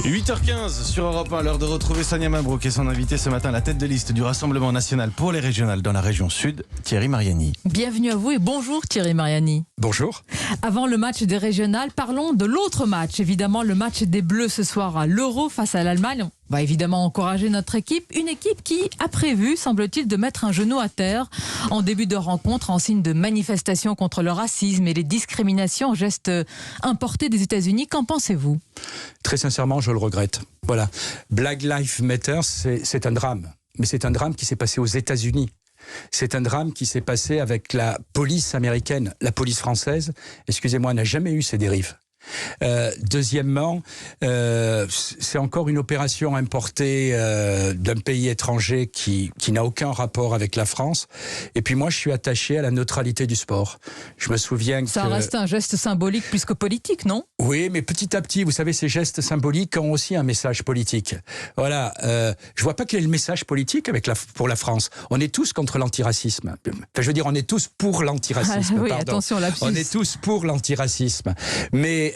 8h15 sur Europe 1, l'heure de retrouver Sonia Mabrouk et son invité ce matin, la tête de liste du Rassemblement National pour les régionales dans la région sud, Thierry Mariani. Bienvenue à vous et bonjour Thierry Mariani. Bonjour. Avant le match des régionales, parlons de l'autre match, évidemment le match des Bleus ce soir à l'Euro face à l'Allemagne. On va évidemment encourager notre équipe, une équipe qui a prévu, semble-t-il, de mettre un genou à terre en début de rencontre en signe de manifestation contre le racisme et les discriminations, gestes importés des États-Unis. Qu'en pensez-vous ? Très sincèrement, je le regrette. Voilà. Black Lives Matter, c'est un drame. Mais c'est un drame qui s'est passé aux États-Unis. C'est un drame qui s'est passé avec la police américaine. La police française, excusez-moi, n'a jamais eu ces dérives. Deuxièmement, c'est encore une opération importée d'un pays étranger qui n'a aucun rapport avec la France. Et puis moi, je suis attaché à la neutralité du sport. Je me souviens que... Ça reste un geste symbolique plus que politique, non ? Oui, mais petit à petit, vous savez, ces gestes symboliques ont aussi un message politique. Voilà, je vois pas quel est le message politique pour la France. On est tous contre l'antiracisme. Enfin, je veux dire, on est tous pour l'antiracisme. Oui, pardon. attention, lapsus. On est tous pour l'antiracisme. Mais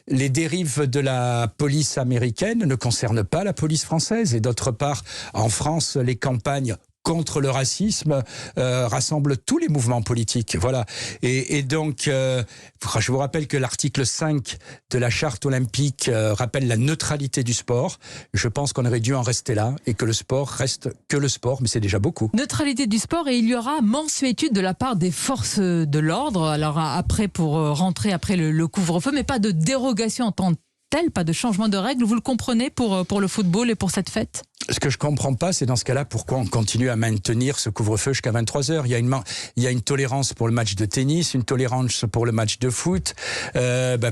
les dérives de la police américaine ne concernent pas la police française. Et d'autre part, en France, les campagnes contre le racisme rassemblent tous les mouvements politiques. Voilà. Et donc, je vous rappelle que l'article 5 de la charte olympique rappelle la neutralité du sport. Je pense qu'on aurait dû en rester là et que le sport reste que le sport, mais c'est déjà beaucoup. Neutralité du sport, et il y aura mensuétude de la part des forces de l'ordre. Alors après, pour rentrer après le couvre-feu, mais pas de dérogation en tant que telle, pas de changement de règles. Vous le comprenez pour le football et pour cette fête ? Ce que je comprends pas, c'est dans ce cas-là, pourquoi on continue à maintenir ce couvre-feu jusqu'à 23h. Il y a une tolérance pour le match de tennis, une tolérance pour le match de foot.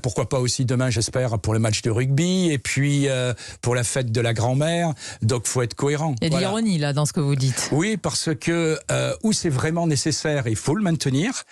Pourquoi pas aussi demain, j'espère, pour le match de rugby, et puis pour la fête de la grand-mère. Donc, faut être cohérent. Il y a de l'ironie là dans ce que vous dites. Oui, parce que où c'est vraiment nécessaire, il faut le maintenir.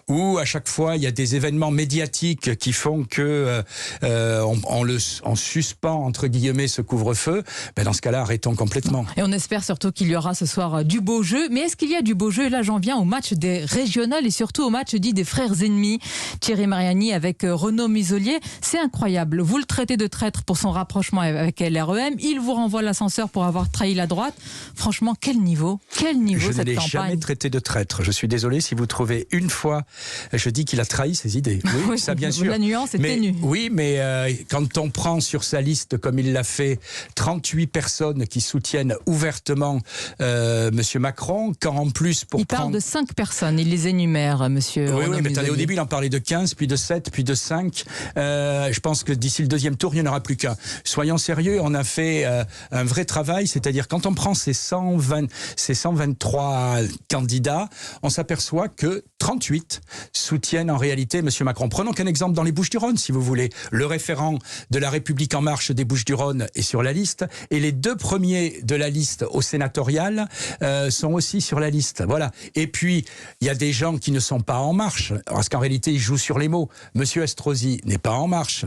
Ou à chaque fois, il y a des événements médiatiques qui font que on suspend entre guillemets ce couvre-feu. Dans ce cas-là, arrêtons complètement. Et on espère surtout qu'il y aura ce soir du beau jeu. Mais est-ce qu'il y a du beau jeu ? Et là, j'en viens au match des régionales et surtout au match dit des frères ennemis. Thierry Mariani avec Renaud Muselier. C'est incroyable. Vous le traitez de traître pour son rapprochement avec LREM. Il vous renvoie l'ascenseur pour avoir trahi la droite. Franchement, quel niveau ? Quel niveau cette campagne ? Je ne l'ai jamais traité de traître. Je suis désolé si vous trouvez une fois, je dis qu'il a trahi ses idées. Oui, ça bien sûr. La nuance est ténue. Oui, mais quand on prend sur sa liste, comme il l'a fait, 38 personnes qui soutiennent ouvertement Monsieur Macron, quand en plus il parle de 5 personnes, il les énumère, Monsieur. Oui, mais attendez, au début il en parlait de 15, puis de 7, puis de 5. Je pense que d'ici le deuxième tour, il n'y en aura plus qu'un. Soyons sérieux, on a fait un vrai travail, c'est-à-dire quand on prend ces 123 candidats, on s'aperçoit que 38 soutiennent en réalité Monsieur Macron. Prenons qu'un exemple dans les Bouches-du-Rhône, si vous voulez. Le référent de la République En Marche des Bouches-du-Rhône est sur la liste, et les deux premiers de la liste au sénatorial sont aussi sur la liste. Voilà. Et puis, il y a des gens qui ne sont pas En Marche, parce qu'en réalité, ils jouent sur les mots. Monsieur Estrosi n'est pas En Marche,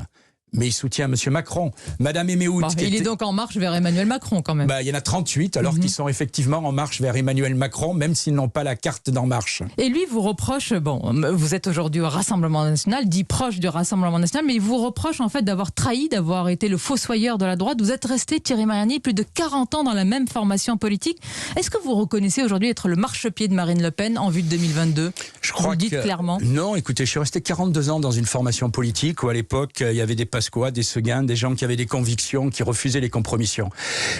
mais il soutient Monsieur Macron. Madame Eméhout... il est donc en marche vers Emmanuel Macron, quand même. Il y en a 38, alors qu'ils sont effectivement en marche vers Emmanuel Macron, même s'ils n'ont pas la carte d'En Marche. Et lui vous reproche, vous êtes aujourd'hui au Rassemblement National, dit proche du Rassemblement National, mais il vous reproche en fait d'avoir trahi, d'avoir été le fossoyeur de la droite. Vous êtes resté, Thierry Mariani, plus de 40 ans dans la même formation politique. Est-ce que vous reconnaissez aujourd'hui être le marchepied de Marine Le Pen en vue de 2022 ? Je crois vous le dites clairement. Non, écoutez, je suis resté 42 ans dans une formation politique où à l'époque, il y avait des Pasqua, des Seguin, des gens qui avaient des convictions, qui refusaient les compromissions.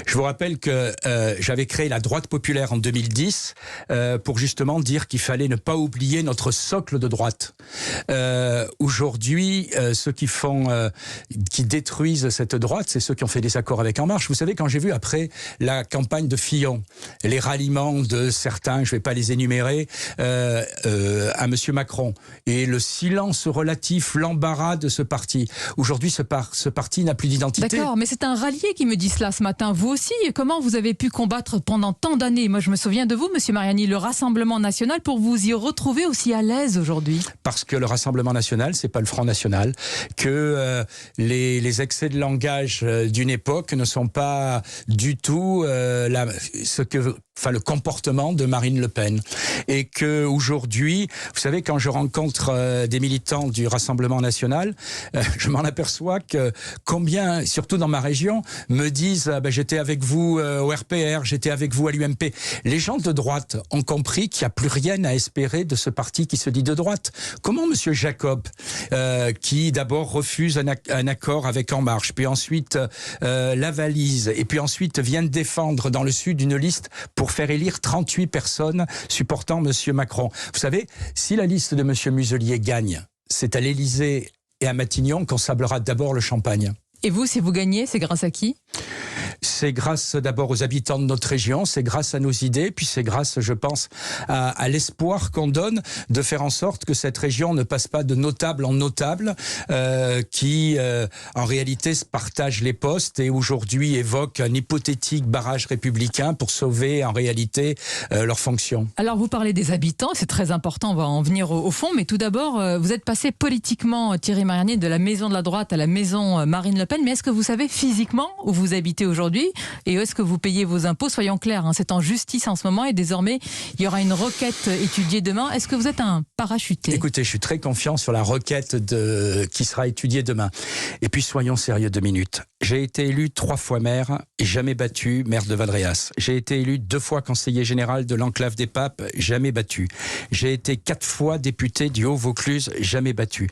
Je vous rappelle que j'avais créé la droite populaire en 2010 pour justement dire qu'il fallait ne pas oublier notre socle de droite. Aujourd'hui, ceux qui détruisent cette droite, c'est ceux qui ont fait des accords avec En Marche. Vous savez, quand j'ai vu après la campagne de Fillon, les ralliements de certains, je ne vais pas les énumérer, à Monsieur Macron, et le silence relatif, l'embarras de ce parti. Aujourd'hui, ce parti n'a plus d'identité. D'accord, mais c'est un rallié qui me dit cela ce matin. Vous aussi, comment vous avez pu combattre pendant tant d'années ? Moi, je me souviens de vous, Monsieur Mariani, le Rassemblement National, pour vous y retrouver aussi à l'aise aujourd'hui. Parce que le Rassemblement National, c'est pas le Front National, que les excès de langage d'une époque ne sont pas du tout le comportement de Marine Le Pen. Et que aujourd'hui, vous savez, quand je rencontre des militants du Rassemblement National, je m'en aperçois m'aperçois que combien, surtout dans ma région, me disent j'étais avec vous au RPR, j'étais avec vous à l'UMP. Les gens de droite ont compris qu'il n'y a plus rien à espérer de ce parti qui se dit de droite. Comment M. Jacob, qui d'abord refuse un accord avec En Marche, puis ensuite la valise, et puis ensuite vient défendre dans le Sud une liste pour faire élire 38 personnes supportant M. Macron. Vous savez, si la liste de M. Muselier gagne, c'est à l'Élysée et à Matignon qu'on sablera d'abord le champagne. Et vous, si vous gagnez, c'est grâce à qui ? C'est grâce d'abord aux habitants de notre région, c'est grâce à nos idées, puis c'est grâce, je pense, à l'espoir qu'on donne de faire en sorte que cette région ne passe pas de notable en notable, qui en réalité se partagent les postes et aujourd'hui évoquent un hypothétique barrage républicain pour sauver en réalité leurs fonctions. Alors vous parlez des habitants, c'est très important, on va en venir au fond, mais tout d'abord, vous êtes passé politiquement, Thierry Mariani, de la maison de la droite à la maison Marine Le Pen, mais est-ce que vous savez physiquement où vous habitez aujourd'hui ? Et est-ce que vous payez vos impôts ? Soyons clairs, hein, c'est en justice en ce moment et désormais, il y aura une requête étudiée demain. Est-ce que vous êtes un parachuté ? Écoutez, je suis très confiant sur la requête qui sera étudiée demain. Et puis, soyons sérieux 2 minutes. J'ai été élu 3 fois maire et jamais battu maire de Valréas. J'ai été élu 2 fois conseiller général de l'enclave des Papes, jamais battu. J'ai été 4 fois député du Haut-Vaucluse, jamais battu.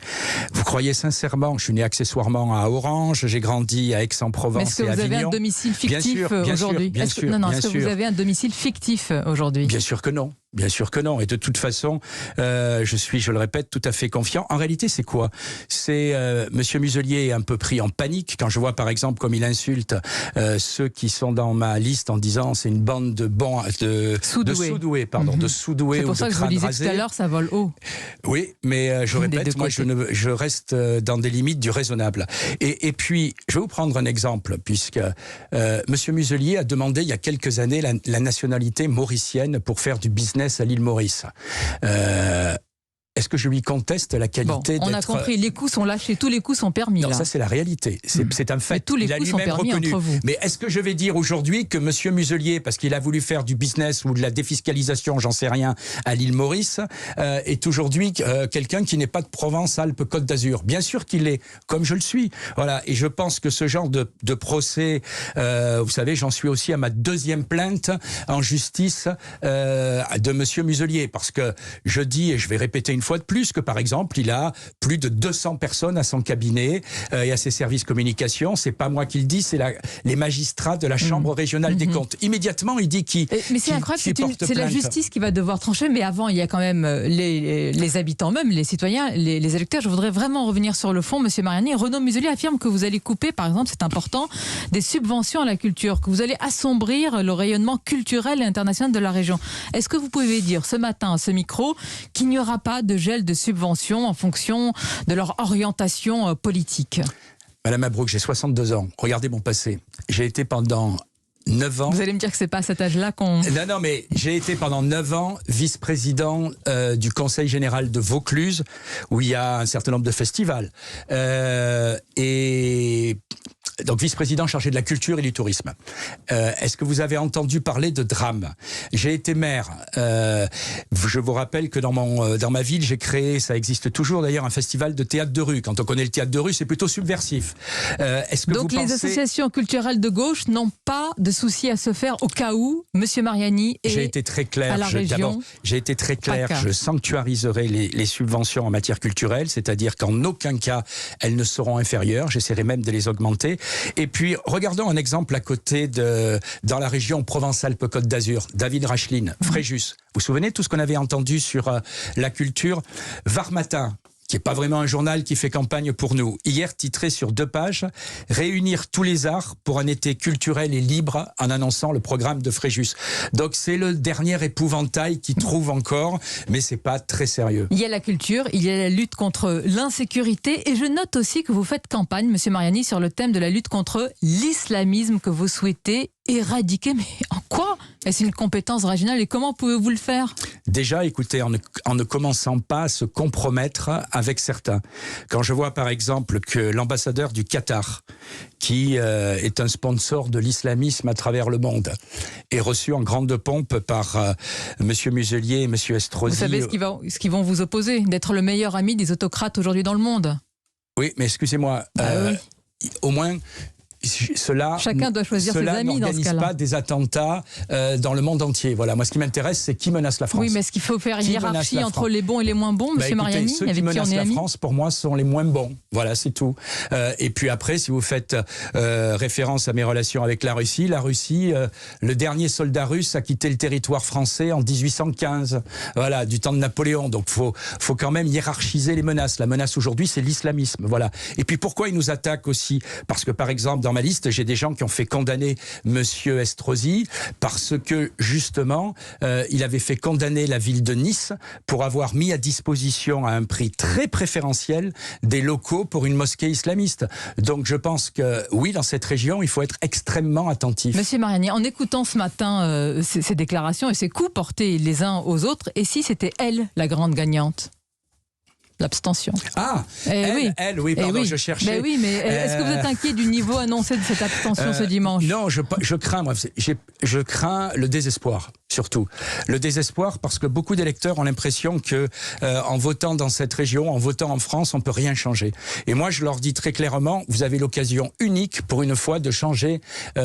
Vous croyez sincèrement, je suis né accessoirement à Orange, j'ai grandi à Aix-en-Provence et à Avignon. Est-ce que vous avez un domicile fictif aujourd'hui ? Est-ce que vous avez un domicile fictif aujourd'hui ? Bien sûr que non. Bien sûr que non. Et de toute façon, je suis, je le répète, tout à fait confiant. En réalité, c'est quoi ? C'est Monsieur Muselier est un peu pris en panique quand je vois, par exemple, comme il insulte ceux qui sont dans ma liste en disant c'est une bande de sous-doués, pardon, de sous-doués ou de crânes rasés. C'est pour ça que je vous disais tout à l'heure, ça vole haut. Oui, mais je répète, moi, je reste dans des limites du raisonnable. Et puis, je vais vous prendre un exemple, puisque Monsieur Muselier a demandé il y a quelques années la nationalité mauricienne pour faire du business à l'île Maurice. Est-ce que je lui conteste la qualité d'être... On a compris, les coups sont lâchés, tous les coups sont permis. Non, ça c'est la réalité, c'est un fait. Mais tous les coups sont permis reconnu. entre vous. Mais est-ce que je vais dire aujourd'hui que M. Muselier, parce qu'il a voulu faire du business ou de la défiscalisation, j'en sais rien, à l'île Maurice, est aujourd'hui quelqu'un qui n'est pas de Provence-Alpes-Côte d'Azur ? Bien sûr qu'il l'est, comme je le suis. Voilà. Et je pense que ce genre de procès, vous savez, j'en suis aussi à ma 2e plainte en justice de M. Muselier, parce que je dis, et je vais répéter une fois de plus, que par exemple, il a plus de 200 personnes à son cabinet et à ses services communication. C'est pas moi qui le dis, c'est les magistrats de la Chambre régionale des comptes. Immédiatement, il dit mais c'est incroyable, c'est la justice qui va devoir trancher, mais avant, il y a quand même les habitants même, les citoyens, les électeurs. Je voudrais vraiment revenir sur le fond, Monsieur Mariani. Renaud Muselier affirme que vous allez couper, par exemple, c'est important, des subventions à la culture, que vous allez assombrir le rayonnement culturel et international de la région. Est-ce que vous pouvez dire ce matin à ce micro qu'il n'y aura pas de gel de subventions en fonction de leur orientation politique ? Madame Mabrouk, j'ai 62 ans. Regardez mon passé. J'ai été pendant 9 ans... Vous allez me dire que c'est pas à cet âge-là qu'on... Non, mais j'ai été pendant 9 ans vice-président du Conseil général de Vaucluse, où il y a un certain nombre de festivals. Et... Donc vice-président chargé de la culture et du tourisme. Est-ce que vous avez entendu parler de drame ? J'ai été maire. Je vous rappelle que dans ma ville, j'ai créé, ça existe toujours d'ailleurs, un festival de théâtre de rue. Quand on connaît le théâtre de rue, c'est plutôt subversif. Est-ce que donc les associations culturelles de gauche n'ont pas de souci à se faire au cas où Monsieur Mariani est J'ai été très clair. À la région. J'ai été très clair. Je sanctuariserai les subventions en matière culturelle, c'est-à-dire qu'en aucun cas elles ne seront inférieures. J'essaierai même de les augmenter. Et puis, regardons un exemple à côté dans la région Provence-Alpes-Côte d'Azur, David Racheline, Fréjus. Vous vous souvenez de tout ce qu'on avait entendu sur la culture ? Var Matin, qui n'est pas vraiment un journal qui fait campagne pour nous. Hier, titré sur 2 pages, « Réunir tous les arts pour un été culturel et libre » en annonçant le programme de Fréjus. Donc c'est le dernier épouvantail qui trouve encore, mais c'est pas très sérieux. Il y a la culture, il y a la lutte contre l'insécurité, et je note aussi que vous faites campagne, Monsieur Mariani, sur le thème de la lutte contre l'islamisme que vous souhaitez éradiquer. Mais en quoi est-ce une compétence régionale et comment pouvez-vous le faire ? Déjà, écoutez, en ne commençant pas à se compromettre avec certains. Quand je vois par exemple que l'ambassadeur du Qatar, qui est un sponsor de l'islamisme à travers le monde, est reçu en grande pompe par Monsieur Muselier et Monsieur Estrosi. Vous savez ce qu'ils vont vous opposer, d'être le meilleur ami des autocrates aujourd'hui dans le monde ? Oui, mais excusez-moi, au moins... Chacun doit choisir ses amis dans ce cas-là. Pas des attentats dans le monde entier. Voilà, moi ce qui m'intéresse, c'est qui menace la France. Oui, mais est-ce qu'il faut faire une hiérarchie entre les bons et les moins bons, Monsieur Mariani, ceux qui menacent la France, pour moi, sont les moins bons. Voilà, c'est tout. Et puis après, si vous faites référence à mes relations avec la Russie, le dernier soldat russe a quitté le territoire français en 1815. Voilà, du temps de Napoléon. Donc faut quand même hiérarchiser les menaces. La menace aujourd'hui, c'est l'islamisme. Voilà. Et puis pourquoi ils nous attaquent aussi ? Parce que par exemple, dans ma liste, j'ai des gens qui ont fait condamner Monsieur Estrosi parce que justement, il avait fait condamner la ville de Nice pour avoir mis à disposition à un prix très préférentiel des locaux pour une mosquée islamiste. Donc je pense que oui, dans cette région, il faut être extrêmement attentif. Monsieur Mariani, en écoutant ce matin ces déclarations et ces coups portés les uns aux autres, et si c'était elle la grande gagnante ? L'abstention. Ah, oui, pardon, je cherchais. Mais oui, mais est-ce que vous êtes inquiet du niveau annoncé de cette abstention ce dimanche ? Non, je crains, moi, je crains le désespoir, surtout. Le désespoir parce que beaucoup d'électeurs ont l'impression que en votant dans cette région, en votant en France, on peut rien changer. Et moi, je leur dis très clairement, vous avez l'occasion unique pour une fois de changer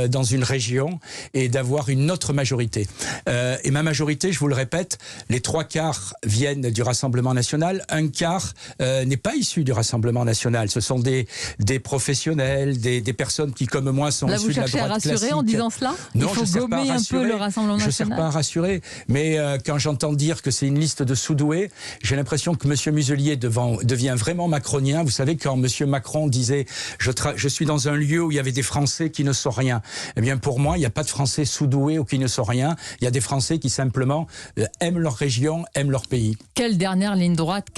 dans une région et d'avoir une autre majorité. Et ma majorité, je vous le répète, les 3/4 viennent du Rassemblement national, 1/4 n'est pas issu du Rassemblement national. Ce sont des professionnels, des personnes qui, comme moi, sont issues de la droite classique. Là, vous cherchez à rassurer en disant cela ? Non, il faut gommer un peu le Rassemblement national. Je ne cherche pas à rassurer, mais quand j'entends dire que c'est une liste de sous-doués, j'ai l'impression que M. Muselier devient vraiment macronien. Vous savez, quand M. Macron disait « je suis dans un lieu où il y avait des Français qui ne sont rien », eh bien pour moi, il n'y a pas de Français sous-doués ou qui ne sont rien. Il y a des Français qui simplement aiment leur région, aiment leur pays. Quelle dernière ligne droite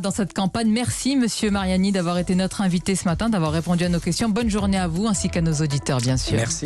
dans cette campagne. Merci Monsieur Mariani d'avoir été notre invité ce matin, d'avoir répondu à nos questions. Bonne journée à vous ainsi qu'à nos auditeurs bien sûr. Merci.